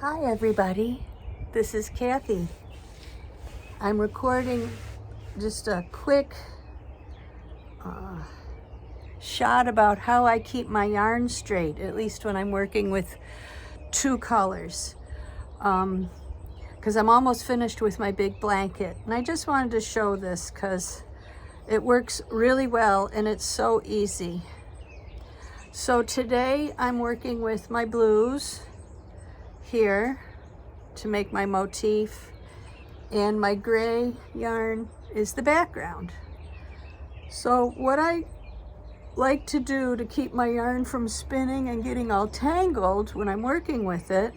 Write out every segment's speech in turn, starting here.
Hi everybody, this is Kathy. I'm recording just a quick shot about how I keep my yarn straight, at least when I'm working with two colors. Because I'm almost finished with my big blanket. And I just wanted to show this because it works really well and it's so easy. So today I'm working with my blues here to make my motif, and my gray yarn is the background. So what I like to do to keep my yarn from spinning and getting all tangled when I'm working with it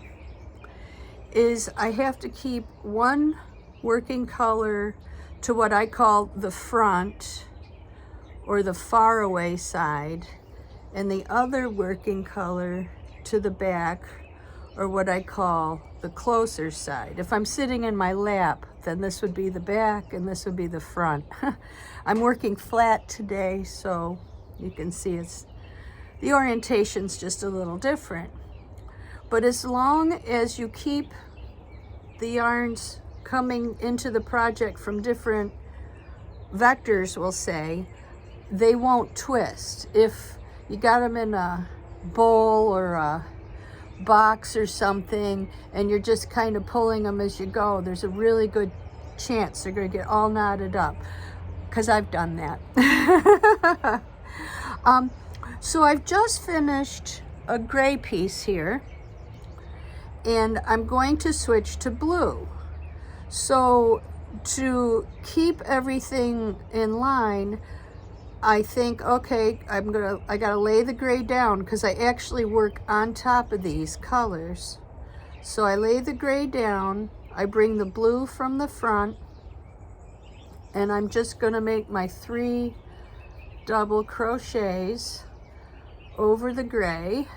is I have to keep one working color to what I call the front or the far away side, and the other working color to the back, or what I call the closer side. If I'm sitting in my lap, then this would be the back and this would be the front. I'm working flat today, so you can see the orientation's just a little different. But as long as you keep the yarns coming into the project from different vectors, we'll say, they won't twist. If you got them in a bowl or a box or something and you're just kind of pulling them as you go, there's a really good chance they're going to get all knotted up, because I've done that. So I've just finished a gray piece here and I'm going to switch to blue. So to keep everything in line, I think, okay, I gotta lay the gray down because I actually work on top of these colors. So I lay the gray down, I bring the blue from the front, and I'm just gonna make my 3 double crochets over the gray,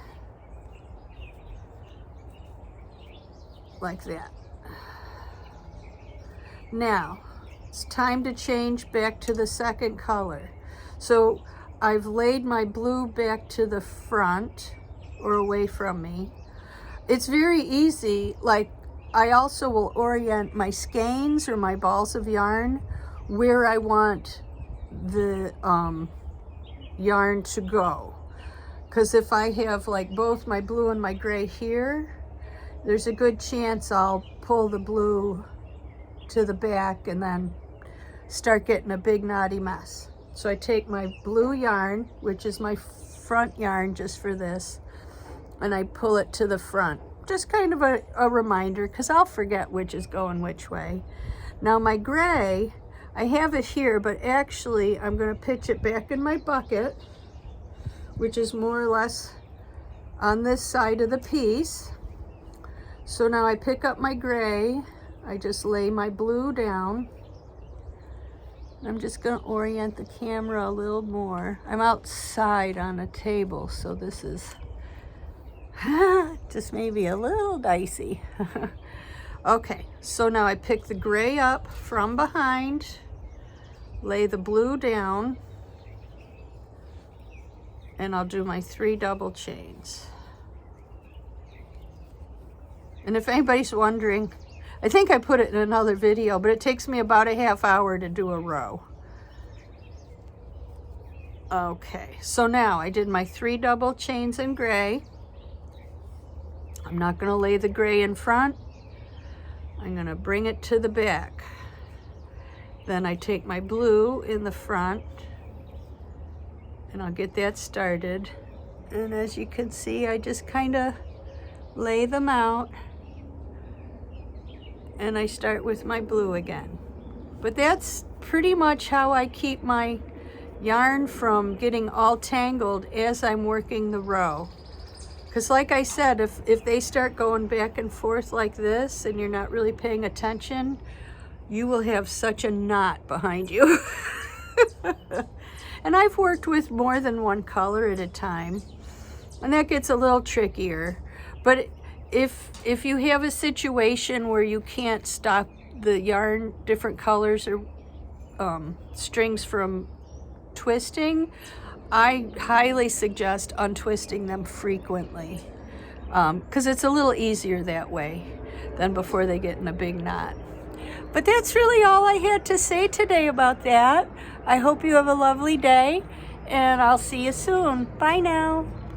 like that. Now, it's time to change back to the second color. So I've laid my blue back to the front or away from me. It's very easy. Like, I also will orient my skeins or my balls of yarn where I want the yarn to go. Because if I have like both my blue and my gray here, there's a good chance I'll pull the blue to the back and then start getting a big knotty mess. So I take my blue yarn, which is my front yarn just for this, and I pull it to the front. Just kind of a reminder, because I'll forget which is going which way. Now my gray, I have it here, but actually I'm going to pitch it back in my bucket, which is more or less on this side of the piece. So now I pick up my gray, I just lay my blue down. I'm just going to orient the camera a little more. I'm outside on a table, so this is just maybe a little dicey. Okay, so now I pick the gray up from behind, lay the blue down, and I'll do my 3 double chains. And if anybody's wondering, I think I put it in another video, but it takes me about a half hour to do a row. Okay, so now I did my 3 double chains in gray. I'm not going to lay the gray in front. I'm going to bring it to the back. Then I take my blue in the front, and I'll get that started. And as you can see, I just kind of lay them out. And I start with my blue again. But that's pretty much how I keep my yarn from getting all tangled as I'm working the row. Because like I said, if they start going back and forth like this and you're not really paying attention, you will have such a knot behind you. And I've worked with more than one color at a time, and that gets a little trickier. But if you have a situation where you can't stop the yarn, different colors or strings from twisting, I highly suggest untwisting them frequently. because it's a little easier that way than before they get in a big knot. But that's really all I had to say today about that. I hope you have a lovely day, and I'll see you soon. Bye now.